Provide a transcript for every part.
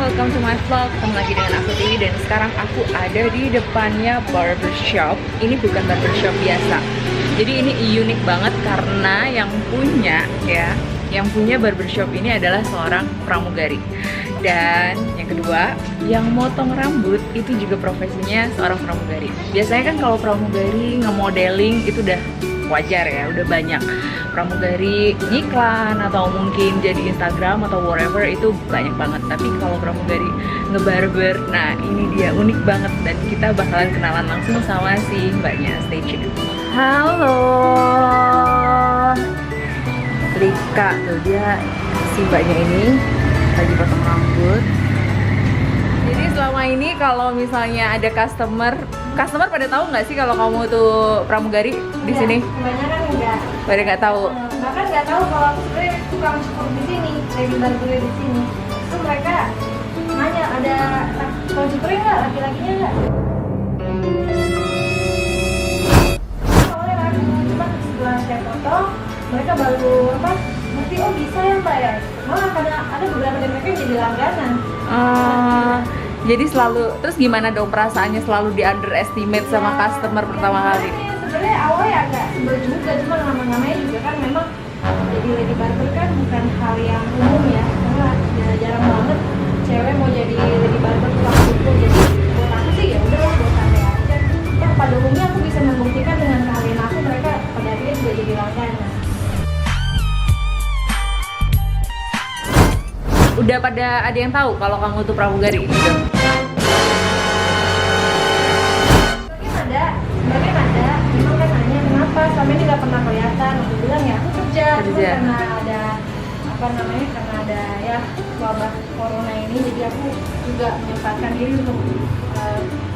Welcome to my vlog, ketemu lagi dengan aku Tiwi. Dan sekarang aku ada di depannya barbershop. Ini bukan barbershop biasa, jadi ini unik banget karena yang punya barbershop ini adalah seorang pramugari. Dan yang kedua, yang motong rambut itu juga profesinya seorang pramugari. Biasanya kan kalau pramugari nge-modeling itu udah wajar ya, udah banyak. Pramugari ngiklan atau mungkin jadi Instagram atau whatever itu banyak banget. Tapi kalau pramugari ngebarber, nah ini dia unik banget. Dan kita bakalan kenalan langsung sama si mbaknya. Stay tune. Halo Rika, tuh dia si mbaknya ini lagi potong rambut. Jadi selama ini kalau misalnya ada customer pada tahu nggak sih kalau kamu tuh pramugari di sini? Kebanyakan enggak. Pada nggak tahu. Bahkan nggak tahu kalau aku sebenarnya tukang cukur di sini, lagi barber di sini. Itu mereka nanya ada tukang cukurnya nggak, laki-lakinya nggak? Awalnya ragu, cuma setelah saya potong, mereka baru ngerti, oh bisa ya mbak ya. Malah ada beberapa dari mereka yang jadi langganan. Jadi selalu, terus gimana dong perasaannya selalu di underestimate sama customer pertama kali? Sebenarnya awalnya agak sebel juga, cuma lama-lamanya juga kan memang jadi lady barber kan bukan hal yang umum ya, karena ya jarang banget cewek mau jadi lady barber tukang cukur. Jadi buat aku sih ya udahlah, buat santai aja. Yang pada umumnya aku bisa membuktikan dengan keahlian aku, mereka pada akhirnya juga jadi langganan. Udah pada ada yang tahu kalau kamu tuh pramugari gitu? Sebenarnya ada, memang kan nanya kenapa selama ini nggak pernah kelihatan. Aku bilang ya aku kerja. Karena ada karena ada ya wabah corona ini, jadi aku juga menyempatkan diri untuk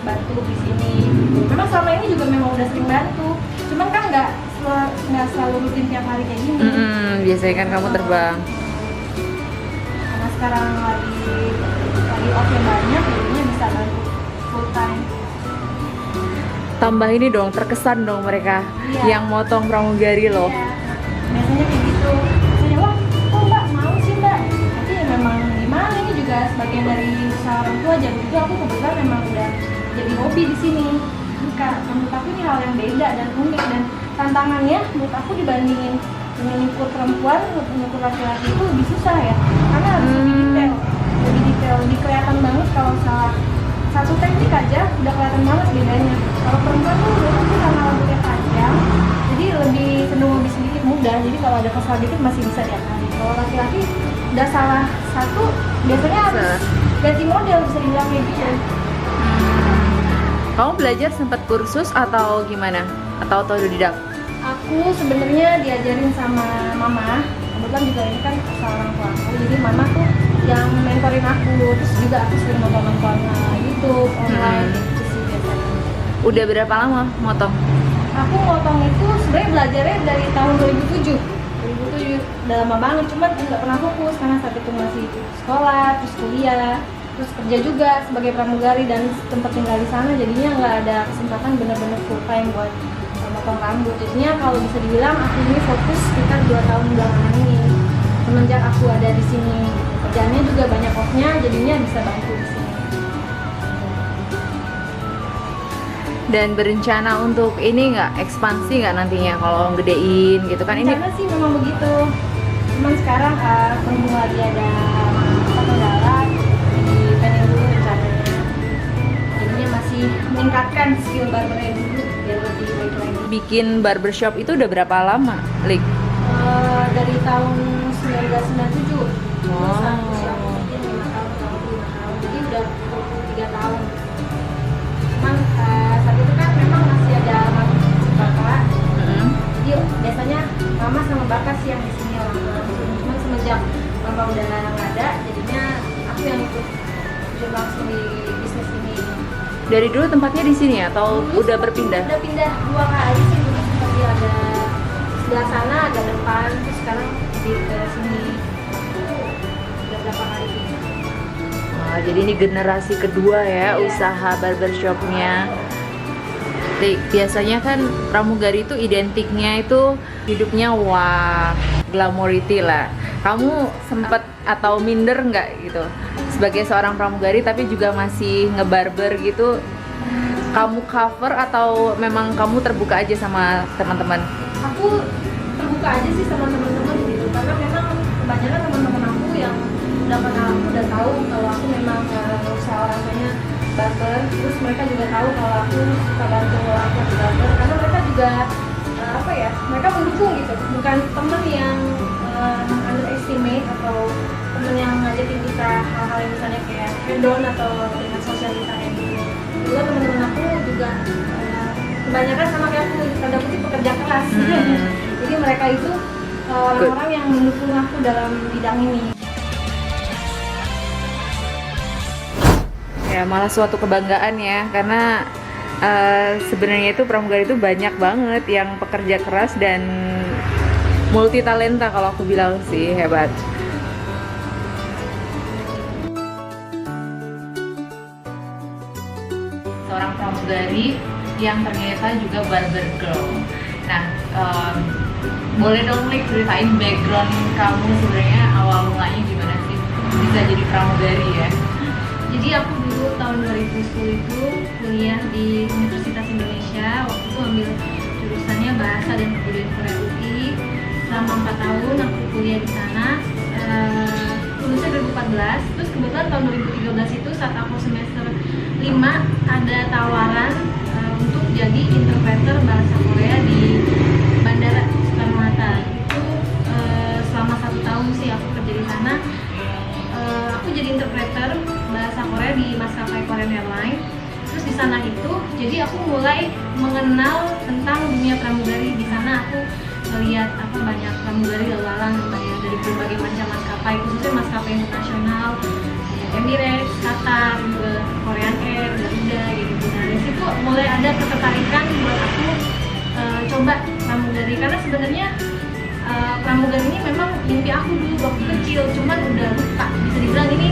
bantu di sini. Memang selama ini juga memang udah sering bantu, cuman kan nggak selalu rutin tiap hari kayak gini. Biasanya kan kamu terbang. Karena sekarang lagi off yang banyak, jadinya bisa bantu full time. Tambah ini dong, terkesan dong mereka yang motong pramugari loh. Iya. Biasanya kayak gitu. Biasanya, wah, kok mbak mau sih mbak? Tapi ya memang gimana, ini juga sebagian dari usaha orang tua. Jadi itu aku kebetulan memang udah jadi hobi di sini. Menurut aku ini hal yang beda dan unik, dan tantangannya menurut aku dibandingin dengan nyukur perempuan, nyukur laki-laki itu lebih susah ya. Karena harus lebih detail, lebih kelihatan banget kalau salah satu teknik aja udah kelihatan banget bedanya. Kalau perempuan tuh biasanya sih karena rambutnya panjang, jadi lebih cenderung lebih sedikit mudah. Jadi kalau ada kesalahan dikit masih bisa diatasi. Kalau laki-laki udah salah satu, biasanya harus ganti model, bisa dibilang kayak gitu. Kamu belajar sempat kursus atau gimana? Atau otodidak? Aku sebenarnya diajarin sama mama. Kebetulan juga ini kan asal orang tua aku, jadi mama tuh yang mentorin aku. Terus juga aku sering nonton YouTube online gitu sih biasanya. Udah berapa lama motong? Aku motong itu sebenarnya belajarnya dari tahun 2007. Udah lama banget, cuman nggak pernah fokus karena saat itu masih sekolah, terus kuliah, terus kerja juga sebagai pramugari dan tempat tinggal di sana. Jadinya nggak ada kesempatan bener-bener full time buat motong rambut. Jadinya kalau bisa dibilang aku ini fokus sekitar 2 tahun belakangan ini. Semenjak aku ada di sini, kerjaannya juga banyak off-nya, jadinya bisa bantu di sini. Dan berencana untuk ini nggak, ekspansi nggak nantinya kalau gedein gitu kan? Rencana sih memang begitu. Cuman sekarang berhubung lagi ada kendala, jadi pengen dulu rencananya. Jadinya masih meningkatkan skill barbernya dulu biar lebih baik lagi. Bikin barbershop itu udah berapa lama, Lik? Dari tahun 1997. Wow. Mungkin 5 tahun, jadi udah 23 tahun. Cuman saat itu kan memang masih ada Dari dulu tempatnya di sini atau Dulu udah berpindah? Udah pindah 2 kali sih, dulu seperti ada sebelah sana, ada depan, terus sekarang di ke sini. Udah berapa kali pindah. Wah, jadi ini generasi kedua ya Iya. usaha barbershopnya. Biasanya kan pramugari itu identiknya itu hidupnya wah, glamority lah. Kamu sempet atau minder nggak gitu sebagai seorang pramugari tapi juga masih ngebarber gitu? Kamu cover atau memang kamu terbuka aja sama teman-teman? Aku terbuka aja sih sama teman-teman gitu, karena memang kebanyakan teman-teman aku yang udah kenal aku udah tahu kalau aku memang usaha orang tuanya barber, terus mereka juga tahu kalau aku suka bantu orang tua di barber, karena mereka juga apa ya, mereka mendukung gitu, bukan teman yang underestimate atau teman yang ngajakin kita hal-hal yang misalnya kayak hedon atau dengan sosialita kayak gitu. Juga teman-teman aku juga kebanyakan sama kayak aku, tanda kutip pekerja keras. Jadi mereka itu orang-orang yang mendukung aku dalam bidang ini. Ya malah suatu kebanggaan ya, karena sebenarnya itu pramugari itu banyak banget yang pekerja keras dan multi talenta, kalau aku bilang sih hebat. Seorang pramugari yang ternyata juga barber girl. Nah, boleh dong Lik ceritain background kamu sebenarnya awal mulanya gimana sih bisa jadi pramugari ya? Jadi aku dulu tahun 2010 itu kuliah di Universitas Indonesia. Waktu itu ambil jurusannya Bahasa dan Kebudayaan Korea UI. Selama 4 tahun aku kuliah di sana. Lulusnya 2014. Terus kebetulan tahun 2013 itu saat aku semester 5 ada tawaran untuk jadi interpreter bahasa Korea di Bandara Soekarno-Hatta. Itu selama 1 tahun sih aku kerja di sana. Aku jadi interpreter bahasa Korea di maskapai Korean Airlines. Terus di sana itu, jadi aku mulai mengenal tentang dunia pramugari. Di sana aku melihat banyak pramugari lalu lalang banyak dari berbagai macam maskapai, khususnya maskapai internasional, Emirates, Qatar, juga Korean Air, Garuda gitu. Nah dari situ mulai ada ketertarikan buat aku coba pramugari, karena sebenarnya pramugari ini memang mimpi aku dulu waktu kecil, cuman udah lupa, bisa dibilang ini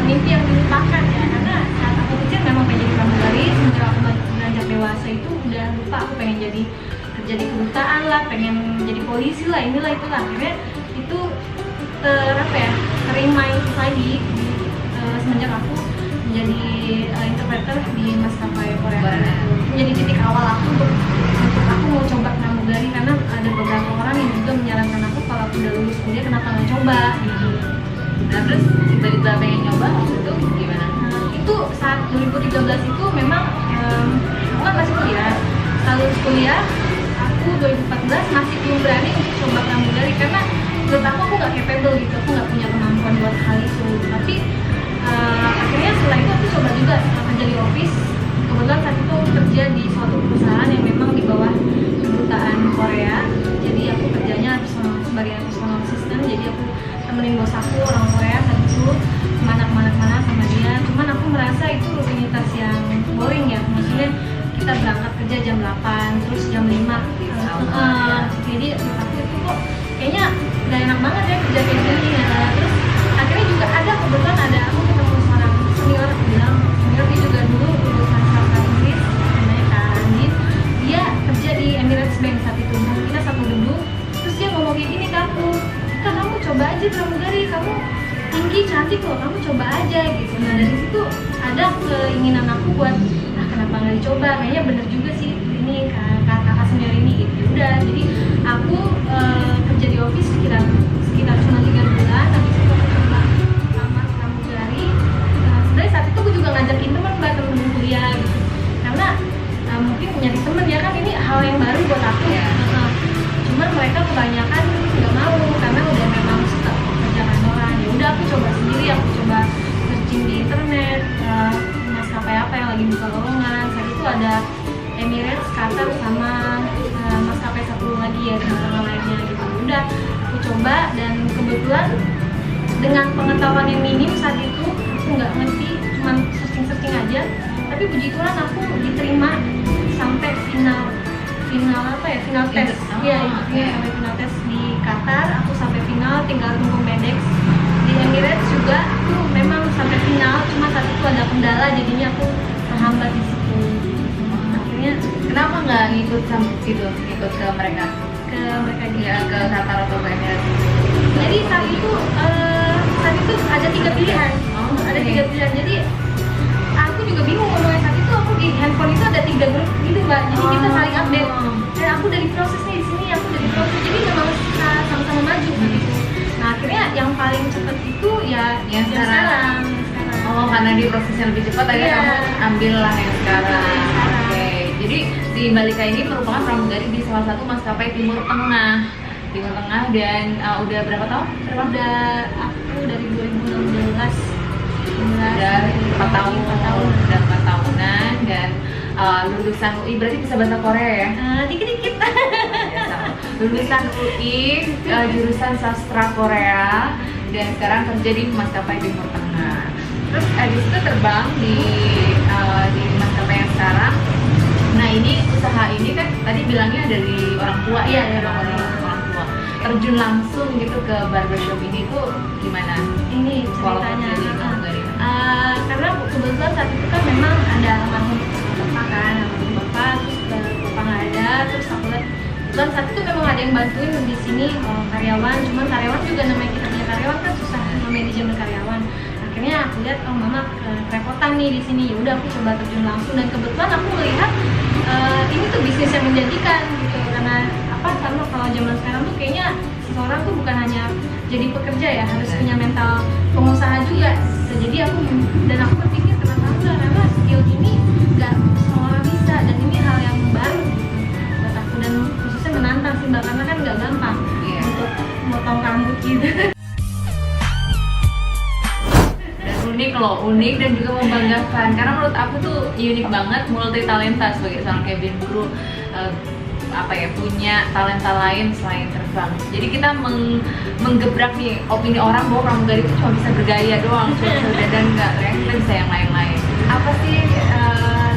mimpi yang dilupakan ya, karena saat aku kecil memang pengen jadi pramugari. Semenjak aku beranjak dewasa itu udah lupa, aku pengen jadi kerja di kedutaan lah, pengen jadi polisi lah, inilah itulah. Akhirnya itu terremind lagi semenjak aku menjadi interpreter di maskapai Korea. Jadi titik awal aku untuk aku mau coba pramugari, karena ada beberapa orang yang juga menyarankan aku kalau aku udah lulus kuliah kenapa nggak coba gitu. Nah terus tiba-tiba pengen nyoba waktu itu gimana? Itu saat 2013 itu memang aku kan masih kuliah. Setelah lulus kuliah aku 2014 masih belum berani untuk coba pramugari, karena menurut aku nggak capable gitu, aku nggak punya kemampuan buat hal itu. Tapi akhirnya setelah itu aku coba juga kerja di office. Kebetulan saat itu aku kerja di suatu perusahaan yang memang di bawah kedutaan Korea. Jadi aku kerjanya sebagai personal assistant. Jadi aku temenin bos aku orang Korea saat itu kemana-mana sama dia. Cuman aku merasa itu rutinitas yang boring ya. Maksudnya kita berangkat kerja jam 8 terus jam 5 jadi aku itu kok kayaknya gak enak banget ya kerja kayak gini ya. Terus akhirnya juga kebetulan ada aku ketemu seorang senior, senior dia juga dulu lulusan sastra Inggris, namanya Kak Randin. Dia kerja di Emirates Bank saat itu. Kita satu gedung, terus dia ngomong kayak gini ke aku, Kak kamu coba aja pramugari, kamu tinggi cantik loh, kamu coba aja gitu. Nah dari situ ada keinginan aku buat kenapa nggak dicoba, kayaknya bener juga sih ini kakak senior ini gitu. Udah jadi aku kerja di office sekitar cuma 3 bulan. Habis itu aku coba lamar pramugari. Sebenarnya saat itu aku juga ngajakin teman kuliah gitu, karena mungkin nyari temen ya kan, ini hal yang baru buat aku ya. Cuman mereka kebanyakan nggak mau karena udah memang suka kerja kantoran. Ya udah aku coba sendiri, aku coba searching di internet maskapai apa yang lagi buka lowongan. Saat itu ada Emirates, Qatar, sama maskapai satu lagi ya, teman-teman lainnya gitu. Udah aku coba, dan kebetulan dengan pengetahuan yang minim saat itu, aku nggak ngerti, cuman searching aja, tapi puji Tuhan aku diterima sampai final tes. Iya, sampai final tes di Qatar. Aku sampai final, tinggal tunggu Medex. Di Emirates juga aku memang sampai final, cuma saat itu ada kendala, jadinya aku terhambat di situ. Akhirnya Kenapa nggak ngikut ke mereka? Ya, ke Qatar atau ke Emirates? Jadi saat itu ada 3 pilihan. Ada 3 pilihan. Jadi aku juga bingung ngomongnya, saat itu aku di handphone itu ada 3 grup gitu Mbak. Jadi kita saling update. Dan aku dari prosesnya di sini, aku dari proses. Jadi memang kita sama-sama maju gitu. Nah akhirnya yang paling cepat itu ya yang sekarang. Oh, karena di prosesnya lebih cepat, akhirnya Iya. kamu ambillah yang sekarang. Sekarang. Oke. Jadi si Malika ini merupakan pramugari di salah satu maskapai Timur Tengah. Dan udah berapa tahun? Udah aku dari 2016. Udah 4 tahun. Udah 4 tahunan dan lulusan UI, berarti bisa bahasa Korea ya? Dikit-dikit. Ya, sama. Lulusan UI, jurusan sastra Korea, dan sekarang kerja di maskapai Timur Tengah. Terus habis itu terbang di maskapai yang sekarang. Nah ini usaha ini kan tadi bilangnya dari orang tua Iya, ya, dari orang tua. Terjun langsung gitu ke barbershop ini tuh gimana? Ini Walaupun ceritanya. jadi pramugari. Karena kebetulan saat itu kan memang ada almarhum bapak kan, almarhum bapak, terus bapak nggak ada, terus aku lihat kebetulan saat itu memang ada yang bantuin di sini karyawan, cuman karyawan juga namanya kita punya karyawan kan susah manajemen karyawan. Akhirnya aku lihat mama kerepotan nih di sini, ya udah aku coba terjun langsung dan kebetulan aku melihat ini tuh bisnis yang menjanjikan gitu, karena kalau zaman sekarang tuh kayaknya seseorang tuh bukan hanya jadi pekerja ya, harus punya mental pengusaha juga. Jadi aku berpikir kenapa enggak, karena skill ini nggak semua orang bisa dan ini hal yang baru gitu buat aku, dan khususnya menantang sih Mbak, karena kan nggak gampang untuk motong rambut gitu. Unik dan juga membanggakan, karena menurut aku tuh unik banget, multi talenta sebagai seorang cabin crew, punya talenta lain selain terbang. Jadi kita menggebrak nih opini orang bahwa pramugari itu cuma bisa bergaya doang, cuma bisa berdandan, enggak, kita bisa yang lain-lain. Apa sih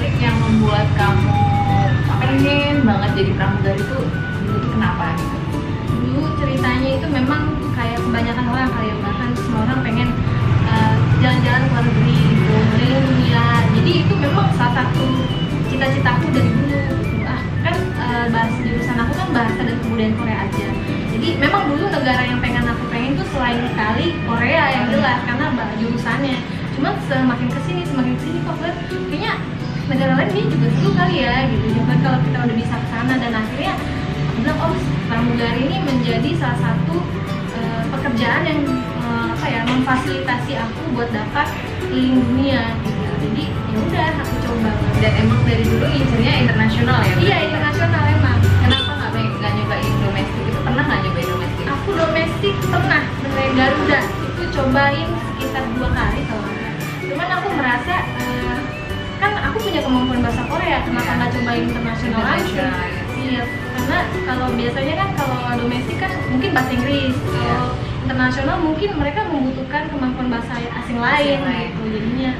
Rik yang membuat kamu pengen banget jadi pramugari itu dulu tuh kenapa gitu? Dulu ceritanya itu memang kayak kebanyakan orang kali ya, bahkan semua orang pengen jalan-jalan ke luar negeri gitu, keliling dunia. Jadi itu memang salah satu cita-citaku dari dulu. Kan bahasa jurusan aku kan bahasa dan kebudayaan Korea aja. Jadi memang dulu negara yang aku pengen tuh selain Itali, Korea yang jelas karena jurusannya. Cuman semakin kesini kok lihat kayaknya negara lain ini juga seru kali ya gitu. Coba kalau kita udah bisa kesana, dan akhirnya aku bilang pramugari ini menjadi salah satu pekerjaan yang memfasilitasi aku buat dapat keliling dunia gitu. Jadi ya udah aku coba. Dan emang dari dulu ngincernya internasional ya? Iya, internasional emang. Kenapa nggak nyobain domestik? Itu pernah nggak nyobain domestik? Aku domestik pernah, dengan Garuda itu cobain sekitar 2 kali kalau nggak salah. Cuman aku merasa kan aku punya kemampuan bahasa Korea, kenapa nggak cobain internasional langsung? Iya, karena kalau biasanya kan kalau domestik kan mungkin bahasa Inggris, kalau internasional mungkin mereka membutuhkan kemampuan bahasa asing lain gitu, jadinya.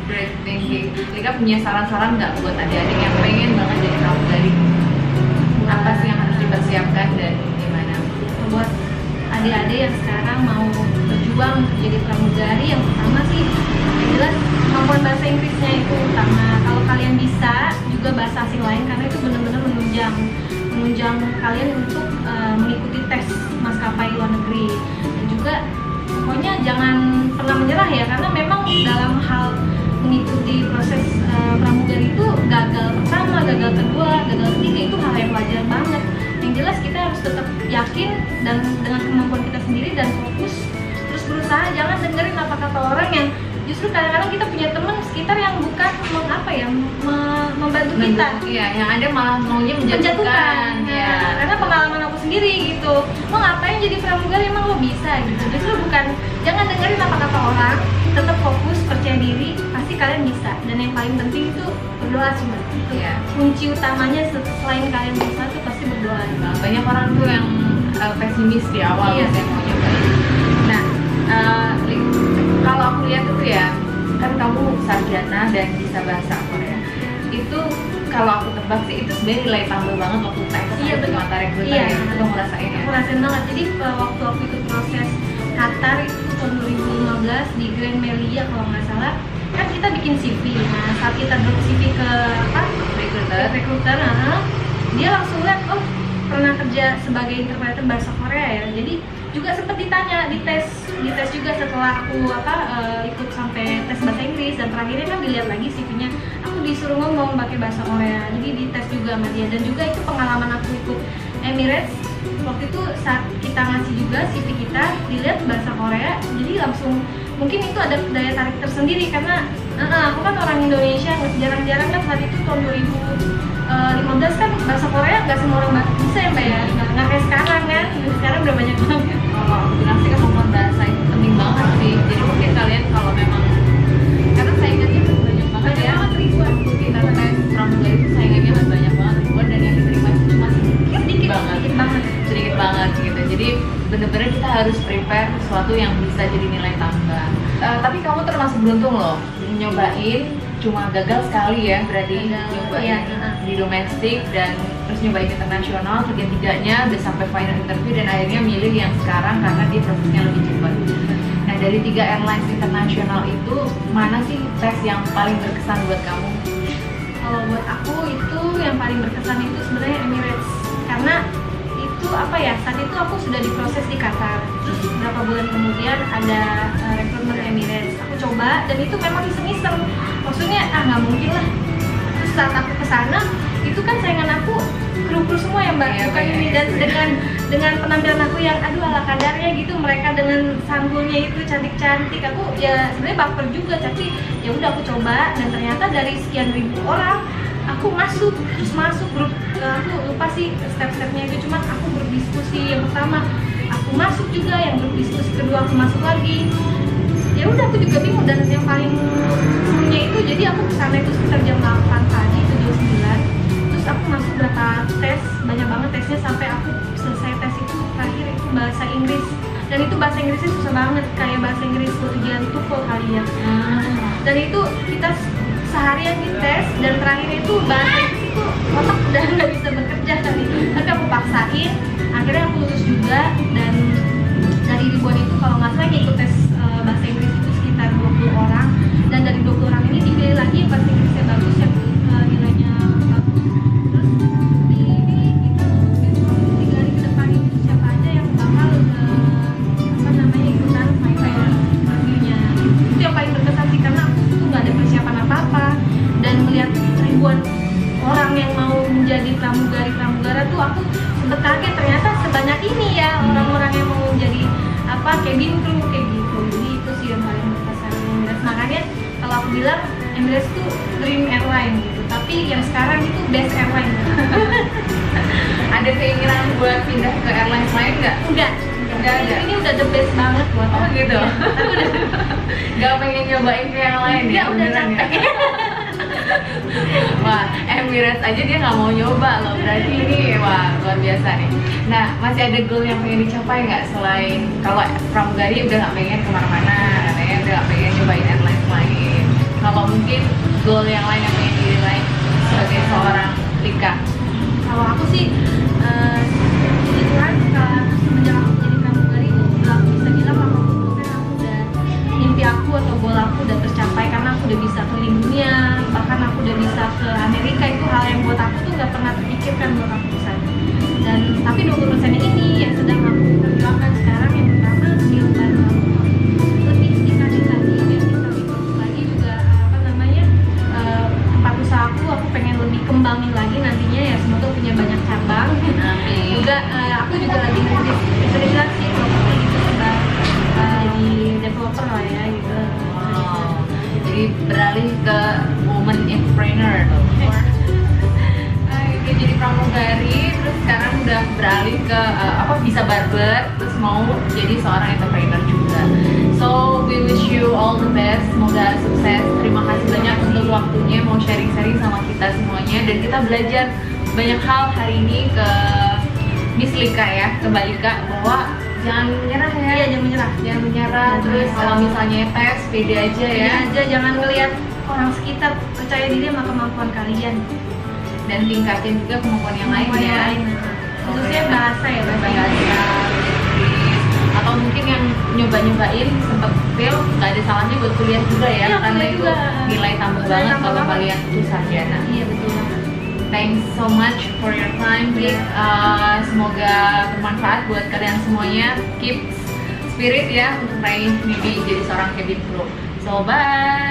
Great thinking. Lika punya saran-saran nggak buat adik-adik yang pengen banget jadi pramugari? Apa sih yang harus dipersiapkan dan gimana? Buat adik-adik yang sekarang mau berjuang jadi pramugari, yang pertama sih yang jelas kemampuan bahasa Inggrisnya itu utama. Kalau kalian bisa juga bahasa asing lain, karena itu benar-benar menunjang kalian untuk mengikuti tes maskapai luar negeri. Dan juga pokoknya jangan pernah menyerah ya, karena memang dalam hal mengikuti proses pramugari itu gagal pertama, gagal kedua, gagal ketiga itu hal yang wajar banget. Yang jelas kita harus tetap yakin dan dengan kemampuan kita sendiri dan fokus terus berusaha. Jangan dengerin apa kata orang yang justru kadang-kadang kita punya teman sekitar yang bukan membantu kita. Iya, yang ada malah maunya menjatuhkan. Ya. Karena pengalaman aku sendiri gitu. Lo ngapain jadi pramugari, emang lo bisa gitu. Justru bukan, jangan dengerin apa kata orang, tetap fokus, percaya diri, pasti kalian bisa. Dan yang paling penting itu berdoa sih Mbak. Iya. Kunci utamanya selain kalian bisa tuh pasti berdoa. Banyak orang tuh yang pesimis di awal, Iya. saya mau nyobain. Nah, Kalau aku lihat itu ya, kan kamu sarjana dan bisa bahasa Korea. Itu kalau aku tebak sih itu sebenarnya nilai tambah banget waktu tes di mata rekruter ya. Itu kamu rasain ya? Aku rasain banget. Jadi waktu aku ikut proses Qatar itu tahun 2015 di Grand Melia kalau nggak salah, kan kita bikin CV. Nah saat kita drop CV ke rekruter, dia langsung lihat, oh pernah kerja sebagai interpreter bahasa Korea ya. Jadi juga sempat ditanya di tes juga setelah aku ikut sampai tes bahasa Inggris, dan terakhirnya kan dilihat lagi CV-nya, aku disuruh ngomong pakai bahasa Korea. Jadi dites juga sama dia, dan juga itu pengalaman aku ikut Emirates. Waktu itu saat kita ngasih juga CV kita, dilihat bahasa Korea, jadi langsung mungkin itu ada daya tarik tersendiri karena aku kan orang Indonesia, jarang-jarang kan saat itu tahun 2015 kan bahasa Korea nggak semua orang bisa ya Mbak ya, nggak kayak sekarang kan, sekarang udah banyak banget. Kalau aku bilang sih kemampuan bahasa itu penting banget sih, jadi mungkin kalian kalau memang, karena saingannya banyak banget ya, ribuan kita tes pramugari itu saingannya banyak banget ribuan, dan yang diterima itu cuma sedikit banget gitu. Jadi bener-bener kita harus prepare sesuatu yang bisa jadi nilai tambah. Tapi kamu termasuk beruntung loh, nyobain cuma gagal sekali ya, berarti nyobain di domestik dan terus nyobain internasional, tiga-tiganya udah sampai final interview dan akhirnya milih yang sekarang karena dia prosesnya lebih cepat. Nah dari 3 airlines internasional itu mana sih tes yang paling berkesan buat kamu? Kalau buat aku itu yang paling berkesan itu sebenarnya Emirates, karena itu saat itu aku sudah diproses di Qatar, terus beberapa bulan kemudian ada rekrutmen Emirates, aku coba dan itu memang iseng-iseng, maksudnya nggak mungkin lah. Terus saat aku kesana itu kan saingan aku kru semua ya Mbak, bukan ini, dan dengan penampilan aku yang aduh ala kadarnya gitu, mereka dengan sanggulnya itu cantik-cantik, aku ya sebenarnya baper juga, tapi ya udah aku coba, dan ternyata dari sekian ribu orang aku masuk grup, aku lupa sih step-stepnya itu, cuman aku grup diskusi yang pertama aku masuk juga, yang grup diskusi kedua aku masuk lagi, ya udah aku juga bingung. Dan yang paling serunya itu, jadi aku kesana itu sekitar jam 8 pagi, 7-9, terus aku masuk berapa tes, banyak banget tesnya, sampai aku selesai tes itu terakhir itu bahasa Inggris, dan itu bahasa Inggrisnya susah banget, kayak bahasa Inggris ujian TOEFL kali ya. Dan itu kita seharian di tes, dan terakhir itu bahasa Inggris itu otak udah nggak bisa bekerja kali, tapi aku paksain, akhirnya aku lulus juga. Dan dari ribuan itu kalau nggak salah ikut tes bahasa Inggris itu sekitar 20 orang, dan dari 20 orang ini dipilih lagi yang bahasa Inggrisnya bagus, yang nilainya bagus. Terus kita mungkin 3 hari ke depan itu siapa aja yang bakal ikutan final reviewnya. Itu yang paling berkesan sih, karena aku tuh nggak ada persiapan apa-apa, dan melihat ribuan orang yang mau menjadi pramugara tuh aku sempet kaget, ternyata sebanyak ini ya orang-orang yang mau menjadi cabin crew kayak gitu. Jadi itu sih yang paling berkesan Emirates. Makanya kalau aku bilang Emirates tuh dream airline gitu, tapi yang sekarang itu best airline. Ada keinginan buat pindah ke airlines lain nggak? Enggak ada. Ini udah the best banget buat aku gitu. Aku udah nggak pengen nyobain ke yang lain ya? Udah capek. Wah, Emirates aja dia nggak mau nyoba loh, berarti ini wah luar biasa nih. Nah, masih ada goal yang pengen dicapai nggak selain kalau pramugari udah nggak pengen kemana-mana, katanya udah nggak pengen nyobain airlines lain. Kalau mungkin goal yang lain yang pengen diraih sebagai seorang Lika? Kalau aku sih itu kan semenjak aku jadi pramugari itu aku bisa bilang 80% aku udah, mimpi aku atau goal aku udah tercapai, karena aku udah bisa keliling dunia, bahkan aku udah bisa ke Amerika. Itu hal yang buat aku tuh nggak pernah terpikirkan buat aku kesana. Dan tapi 20% ini yang sedang aku perjuangkan sekarang, yang pertama skill baru aku lebih ditingkatin lagi, dan bisa improve lagi juga tempat usaha aku pengen lebih kembangin lagi nantinya ya, semoga punya banyak cabang. Juga aku juga lagi bisa dibilang sih properti gitu, coba jadi developer lah ya gitu. Jadi beralih ke woman entrepreneur tuh. Jadi pramugari, terus sekarang udah beralih ke bisa barber, terus mau jadi seorang entrepreneur juga. So we wish you all the best, semoga sukses. Terima kasih banyak untuk waktunya mau sharing-sharing sama kita semuanya, dan kita belajar banyak hal hari ini ke Miss Lika ya, ke Mbak Lika, bahwa jangan menyerah ya. Iya, jangan menyerah. Jangan menyerah. Terus kalau misalnya tes pede aja ya. Pede aja, jangan ngelihat orang sekitar, percaya diri sama kemampuan kalian. Dan tingkatin juga kemampuan yang lain Kemampuan ya. yang lain. Khususnya bahasa ya, bahasa bahasa Inggris. Atau mungkin yang nyoba-nyobain sempet fail, nggak ada salahnya buat kuliah juga ya, Iya, karena kuliah itu juga. nilai tambah Nilai banget tambah kalau banget. kalian tuh sarjana. Iya, betul banget. Thanks so much for your time, Vic. Semoga bermanfaat buat kalian semuanya. Keep spirit ya untuk meraih mimpi jadi seorang cabin crew. So bye.